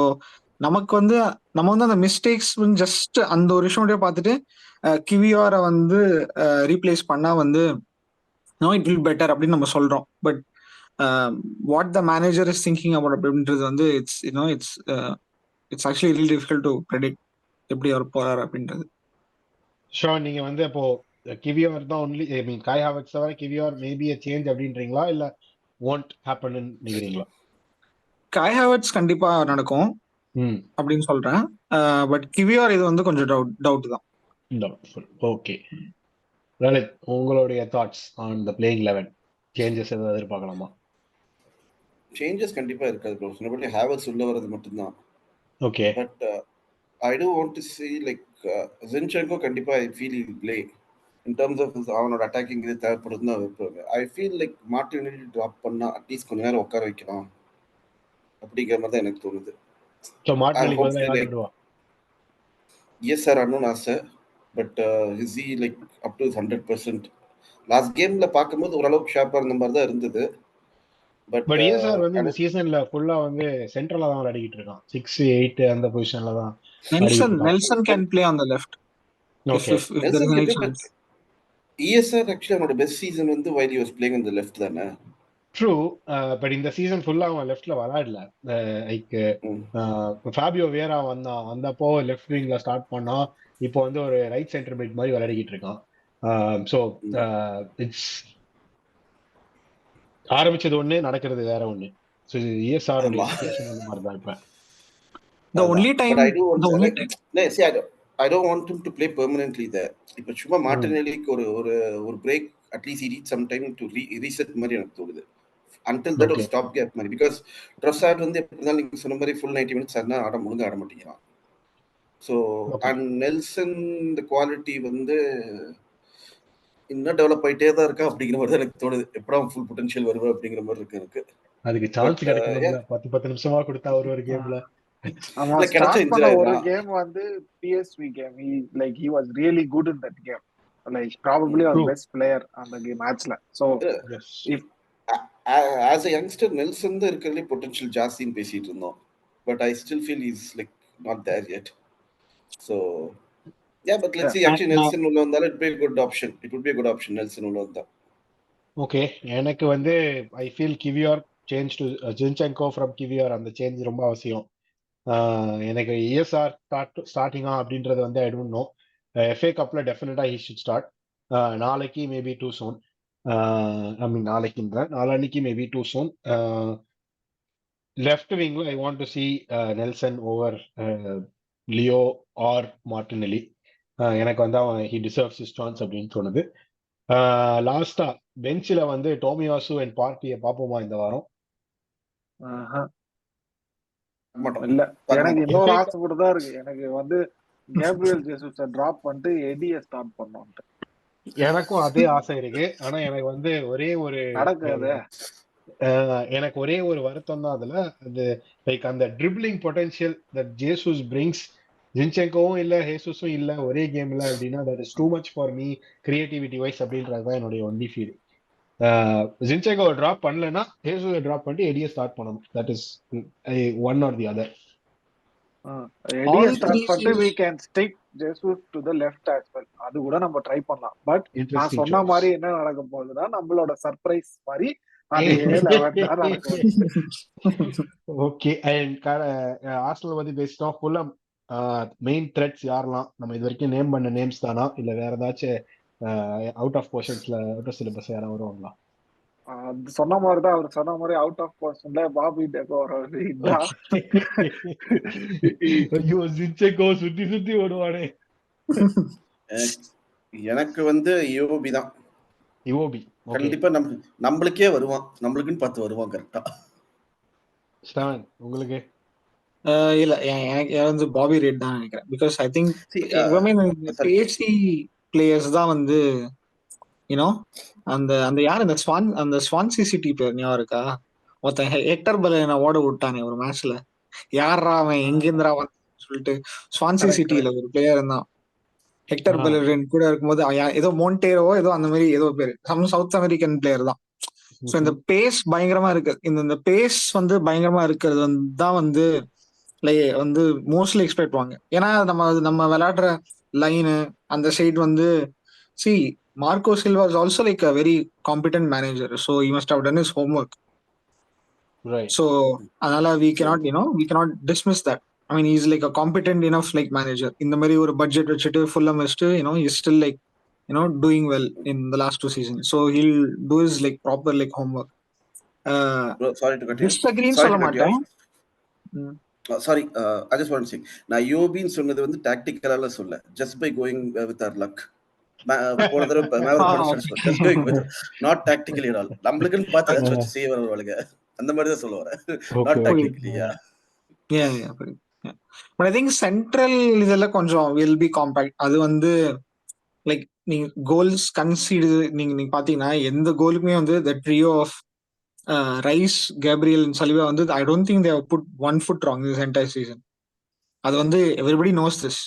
நமக்கு வந்து நம்ம வந்து அந்த மிஸ்டேக்ஸ் ஜஸ்ட் அந்த ஒரு விஷயம் பார்த்துட்டு கிவியாரை வந்து ரீப்ளேஸ் பண்ணா வந்து இட் வில் பெட்டர் அப்படின்னு நம்ம சொல்றோம். But what the manager is thinking about அப்படின்றது வந்து it's actually real difficult to predict எப்படி அவர் போறாரு அப்படின்றது. ஷோ நீங்க வந்து அப்போ கிவியார் தான் ஒன்லி ஐ மீன் காய் ஹாவர்ட்ஸ் தவிர கிவியார் மேபி a சேஞ்ச் அப்படின்றீங்களா இல்ல won't happen ன்னு நினைக்கிறீங்களா? காய் ஹாவர்ட்ஸ் கண்டிப்பா நடக்கும் அப்படின்னு சொல்றேன். பட் கிவியார் இது வந்து கொஞ்சம் டவுட் தான். டவுட்ஃபுல். ஓகே லலித், உங்களுடைய thoughts on the playing 11 changes ஏதாவது எதிர்பார்க்கலாமா? சேஞ்சஸ் கண்டிப்பா இருக்காது ப்ரோ. சொன்னபடி ஹேவர்ட்ஸ் உள்ள வரது மட்டும்தான். Okay but I do want to see like zinchenko கண்டிப்பா I feel he will play in terms of அவனோட அட்டாக்கிங் இது தேவைப்படுதுன்னு தான் வைப்பாங்க. I feel like Martinelli drop பண்ணா அட்லீஸ்ட் கொஞ்ச நேரம் உட்கார வைக்கலாம் அப்படிங்கிற மாதிரி தான் எனக்கு தோணுது. ஸோ மார்டினெல்லி பதிலா யார் விடுவா? எஸ் சார் அண்ணன் ஆசை. But is he like up to 100%? Last கேம்ல பார்க்கும்போது ஓரளவுக்கு ஷார்ப்பா இருந்த மாதிரி தான் இருந்தது. பட் ஏன் சார் வந்து இந்த சீசன்ல ஃபுல்லா வந்து சென்ட்ரலா தான் விளையாடிட்டு இருக்கான். 6, 8 அந்த பொசிஷன்ல தான் Nelson can play on the left. Okay ESR actually அவனோட பெஸ்ட் சீசன் வந்து while he was playing on the left தானே. ட்ரூ. பட் இந்த சீசன் ஃபுல்லா அவன் லெஃப்ட்ல விளையாடல. லைக் ஃபேபியோ வேரா வந்தப்போ லெஃப்ட் விங்ல ஸ்டார்ட் பண்ணா இப்போ வந்து ஒரு ரைட் சென்டர் மிட் மாதிரி விளையாடிக்கிட்டு இருக்கான். ஸோ இட்ஸ் ஆரம்பிச்சது ஒண்ணு நடக்கிறது வேற ஒண்ணு. ஸோ ESR சிச்சுவேஷன் அந்த மாதிரி தான் இப்ப. The only time I don't want him to play permanently there. இப்போ சும்மா மார்டினெல்லிக்கு ஒரு break at least he needs some time to reset மாதிரி எனக்கு தோணுது. Until that ஒரு ஸ்டாப் கேப் மாதிரி. பிகாஸ் ட்ரொசார்ட் வந்து எப்படி இருந்தாலும் நீங்க சொன்ன மாதிரி ஃபுல் 90 மினிட்ஸ் ஆனா ஆட மாட்டேங்கிறான். ஸோ அண்ட் நெல்சன் இந்த குவாலிட்டி வந்து இன்னும் டெவலப் ஆயிட்டே தான் இருக்கா அப்படிங்கிற மாதிரி தான் எனக்கு தோணுது. எப்படா ஃபுல் பொட்டன்ஷியல் வருவா அப்படிங்கிற மாதிரி இருக்கு எனக்கு. அதுக்கு சான்ஸ் கிடைக்கணும்ல. 10 நிமிஷமா கொடுத்தா ஒரு கேம்ல ஒரு கேம் வந்து PSV game. he was really good in that game. Like probably our best player on the matchல. So if as a youngster Nelson தான் இருக்கறதுல பொட்டன்ஷியல் ஜாஸ்தின்னு பேசிட்டு இருந்தோம். But I still feel he's like not there yet. So yeah, but let's see. Actually Nelson உள்ள வந்தால it would be a good option. It would be a good option Nelson உள்ள வந்தா. Okay, எனக்கு வந்து I feel கிவியார் change to zinchenko from கிவியார் அந்த change ரொம்ப அவசியம். எனக்கு ESR ஸ்டார்டிங்கா அப்படின்றது வந்து ஐ டோன்ட் நோ. FA கப்ல டெஃபினட்டா he should start. நாளைக்கு maybe too soon. I mean நாளைக்கு மேபி டூ சூன். லெஃப்ட் விங்ல I want to see Nelson over Leo or Martinelli. எனக்கு வந்து அவன் he deserves his chance அப்படின்னு தோணுது. லாஸ்டா பெஞ்சில வந்து டோமியாசு அண்ட் பார்ட்டியை பார்ப்போமா இந்த வாரம்? இல்ல, எனக்கு இன்னொரு ஆசை கூட தான் இருக்கு. எனக்கு வந்து கேப்ரியல் ஜெசஸை டிராப் பண்ணிட்டு எடியை ஸ்டார்ட் பண்ணோம்ட்டு எனக்கும் அதே ஆசை இருக்கு. ஆனா எனக்கு வந்து எனக்கு ஒரே ஒரு வருத்தம் தான் அதுல. அது லைக் அந்த dribbling potential that Jesus brings ஜின்செங்கோவும் இல்ல ஹேசஸும் இல்ல ஒரே கேம்ல அப்படின்னா that is too much for me creativity wise அப்படின்றதுதான் என்னுடைய ஒன்லி ஃபீல். ஜின்செங்கோவை டிராப் பண்ணலன்னா ஹேசஸை டிராப் பண்ணிட்டு எடியை ஸ்டார்ட் பண்ணணும். That is one or the other. எடியை ஸ்டார்ட் பண்ணிட்டு we can stick Jesus to the left as well. அது கூட நம்ம ட்ரை பண்ணலாம். பட் நான் சொன்ன மாதிரி என்ன நடக்க போகுதுன்னா நம்மளோட சர்ப்ரைஸ் மாதிரி ஓகே. அண்ட் ஆர்சனல் பத்தி பேசிட்டோம். ஃபுல்லம் மெயின் த்ரெட்ஸ் யாரெல்லாம்? நம்ம இது வரைக்கும் நேம் பண்ண நேம்ஸ் தானா இல்ல வேற ஏதாச்சும் அவுட் ஆஃப் போர்ஷன்ஸ்ல அவுட் ஆஃப் சிலபஸ் யாரும் வருவாங்களா? சொன்ன மாதிரி தான் அவர் சொன்ன மாதிரி அவுட் ஆஃப் போர்ஷன்ல பாபி டெகோர் சுத்தி ஓடுவானே. எனக்கு வந்து யோபி தான். யோபி கண்டிப்பா நம்மளுக்கே வருவான். நம்மளுக்குன்னு பார்த்து வருவான் கரெக்டா. ஸ்டான் உங்களுக்கு? இல்ல, எனக்கு வந்து பாபி ரெட் தான் நினைக்கிறேன். பிகாஸ் ஐ திங்க் பேசி பிளேயர்ஸ் தான் வந்து அந்த யார் அந்த ஸ்வான்சி சிட்டி பிளேயர் ஞாபகம் இருக்கா? ஒருத்தன் ஹெக்டர் பெலரினை ஓட விட்டானே ஒரு மேட்ச்ல. யாரா அவன், எங்கிருந்துடா சொல்லிட்டு ஸ்வான்சி சிட்டில ஒரு பிளேயர் இருந்தான். ஹெக்டர் பெலரின் கூட இருக்கும்போது ஏதோ மோண்டேரோவோ ஏதோ அந்த மாதிரி ஏதோ பேரு, சவுத் அமெரிக்கன் பிளேயர் தான். ஸோ இந்த பேஸ் பயங்கரமா இருக்கு. இந்த பேஸ் வந்து பயங்கரமா இருக்கிறது தான் வந்து வந்து மோஸ்ட்லி எக்ஸ்பெக்ட் பண்ணுவாங்க. ஏன்னா நம்ம விளையாடுற லைனு அந்த சைடு வந்து see Marco Silva is also like a very competent manager. So he must have done his homework. So அதனால we cannot dismiss that. I mean, he's like a competent enough like manager. இந்த மாதிரி ஒரு budget வச்சுட்டு Fulham வச்சுட்டு he's still like doing well in the last 2 seasons. So he'll do his like proper like homework. Bro, sorry to cut you. Disagree சொல்ல மாட்டேன். Sorry, I just want to say, நான் யோபின்னு சொன்னது வந்து டாக்டிக்கலால சொல்ல, just by going with our luck. போன தடவை just going with not tactically at all. நம்மளுக்குன்னு பார்த்து ஏதாச்சும் வச்சு செய்ய வரவங்க அந்த மாதிரி தான் சொல்ல வரேன். Not tactically. Yeah. But I think central இதெல்லாம் கொஞ்சம் will be compact. அது வந்து லைக் நீங்க கோல்ஸ் கன்சீடு நீங்க பாத்தீங்கன்னா எந்த கோலுக்குமே வந்து the trio of rice, Gabriel, சலிவா வந்து I don't think they have put one foot wrong this entire season. அது வந்து everybody knows this.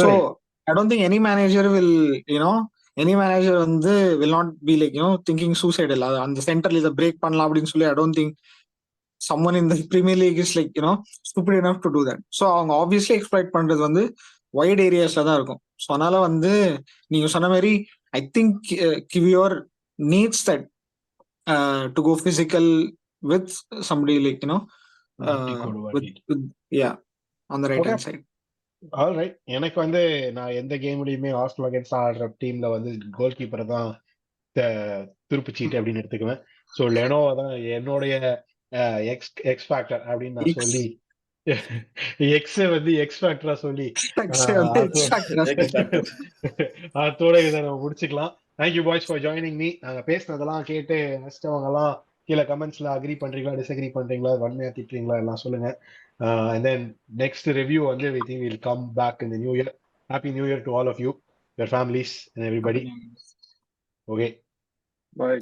So I don't think any manager will வந்து will not be like thinking suicidal. அந்த சென்டர்ல இதை break பண்ணலாம் அப்படின்னு சொல்லி I don't think someone in the Premier League is like stupid enough to do that. So அவங்க obviously exploit பண்றது வந்து வைட் ஏரியாஸ்ல தான் இருக்கும். ஸோ அதனால வந்து நீங்க சொன்ன மாதிரி I think Kivior needs that to go physical with somebody like on the right hand side. All right. எனக்கு வந்து நான் எந்த கேம்லயுமே ஆர்சனல் அகைன்ஸ்ட் ஆடுற டீம்ல வந்து கோல் கீப்பரை தான் துருப்பு சீட்டு அப்படின்னு எடுத்துக்குவேன். ஸோ லெனோவா தான் என்னுடைய எக்ஸ் ஃபேக்டர் அப்படின்னு நான் சொல்லி எக்ஸ் வந்து எக்ஸ் ஃபேக்டரா சொல்லி அதோட இதை நம்ம முடிச்சுக்கலாம். Thank you boys for joining me. நாங்க பேசினதெல்லாம் கேட்டு நெக்ஸ்டவங்க எல்லாம் கீழே கமெண்ட்ஸ்ல அக்ரி பண்றீங்களா, டிஸ்அக்ரி பண்றீங்களா, வன்மையா திட்டுறீங்களா எல்லாம் சொல்லுங்க. And then next review only we think we'll come back in the new year. Happy New Year to all of you, your families and everybody. Okay. Bye.